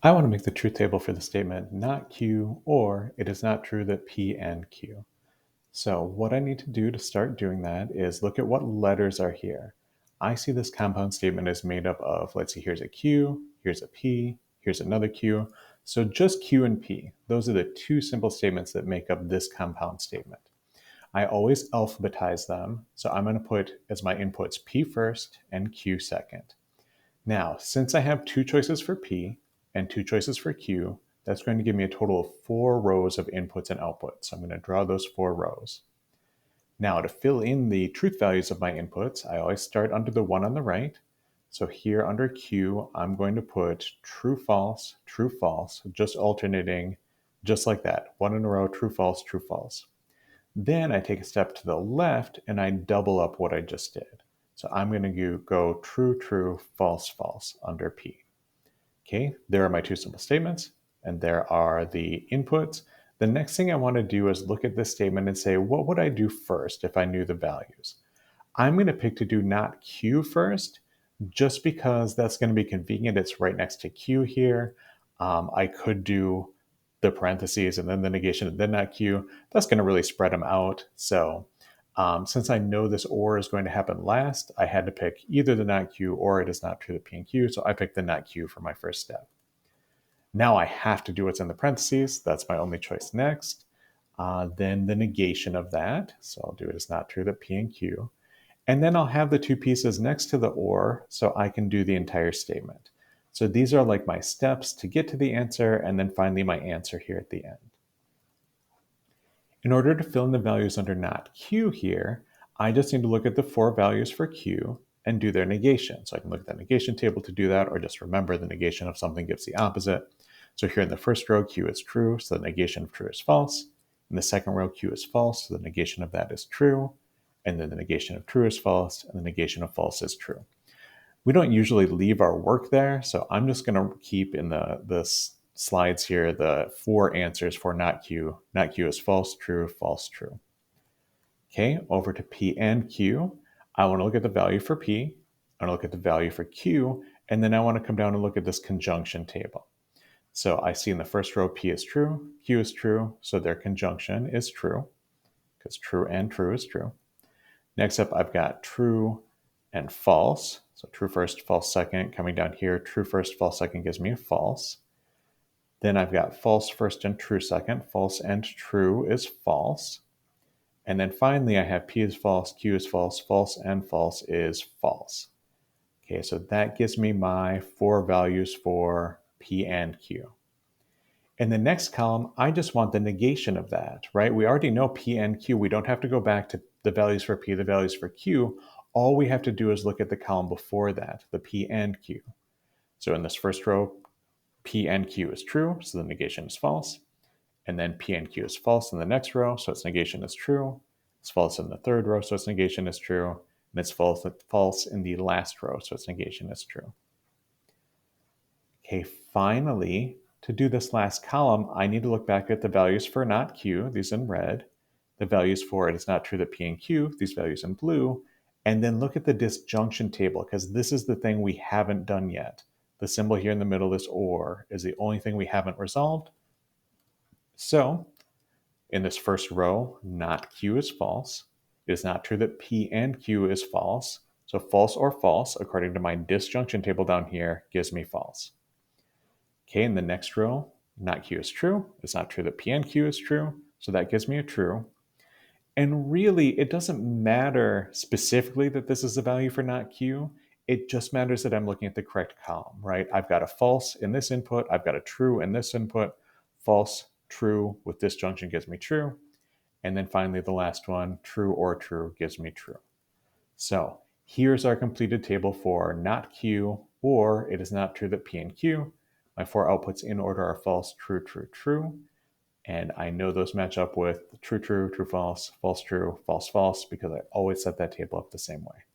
I want to make the truth table for the statement not Q or it is not true that P and Q. So what I need to do to start doing that is look at what letters are here. I see this compound statement is made up of, let's see, here's a Q, here's a P, here's another Q. So just Q and P. Those are the two simple statements that make up this compound statement. I always alphabetize them. So I'm going to put as my inputs P first and Q second. Now, since I have two choices for P and two choices for Q, that's going to give me a total of 4 rows of inputs and outputs. So I'm going to draw those 4 rows. Now, to fill in the truth values of my inputs, I always start under the one on the right. So here under Q, I'm going to put true, false, just alternating just like that. One in a row, true, false, true, false. Then I take a step to the left and I double up what I just did. So I'm going to go true, true, false, false under P. Okay, there are my two simple statements, and there are the inputs. The next thing I want to do is look at this statement and say, what would I do first if I knew the values? I'm going to pick to do not Q first, just because that's going to be convenient. It's right next to Q here. I could do the parentheses and then the negation and then not Q. That's going to really spread them out. So since I know this or is going to happen last, I had to pick either the not Q or it is not true that P and Q. So I picked the not Q for my first step. Now I have to do what's in the parentheses. That's my only choice next. Then the negation of that. So I'll do it as not true that P and Q. And then I'll have the two pieces next to the or so I can do the entire statement. So these are like my steps to get to the answer and then finally my answer here at the end. In order to fill in the values under not Q here, I just need to look at the 4 values for Q and do their negation. So I can look at that negation table to do that, or just remember the negation of something gives the opposite. So here in the first row, Q is true, so the negation of true is false. In the second row, Q is false, so the negation of that is true. And then the negation of true is false, and the negation of false is true. We don't usually leave our work there, so I'm just going to keep in the slides here the 4 answers for not Q. Not Q is false, true, false, true. Okay, over to P and Q. I want to look at the value for P. I want to look at the value for Q, and then I want to come down and look at this conjunction table. So I see in the first row P is true, Q is true, so their conjunction is true, because true and true is true. Next up, I've got true and false. So true first, false second. Coming down here, true first, false second gives me a false. Then I've got false first and true second. False and true is false. And then finally, I have P is false, Q is false, false and false is false. Okay, so that gives me my 4 values for P and Q. In the next column, I just want the negation of that, right? We already know P and Q. We don't have to go back to the values for P, the values for Q. All we have to do is look at the column before that, the P and Q. So in this first row, P and Q is true, so the negation is false. And then P and Q is false in the next row, so its negation is true. It's false in the third row, so its negation is true. And it's false in the last row, so its negation is true. Okay, finally, to do this last column, I need to look back at the values for not Q, these in red, the values for it is not true that P and Q, these values in blue, and then look at the disjunction table, because this is the thing we haven't done yet. The symbol here in the middle, this or, is the only thing we haven't resolved. So in this first row, not Q is false. It is not true that P and Q is false. So false or false, according to my disjunction table down here, gives me false. Okay, in the next row, not Q is true. It's not true that P and Q is true. So that gives me a true. And really, it doesn't matter specifically that this is the value for not Q. It just matters that I'm looking at the correct column, right? I've got a false in this input. I've got a true in this input. False, true with disjunction gives me true. And then finally, the last one, true or true gives me true. So here's our completed table for not Q, or it is not true that P and Q. My 4 outputs in order are false, true, true, true. And I know those match up with true, true, true, false, true, false, false, because I always set that table up the same way.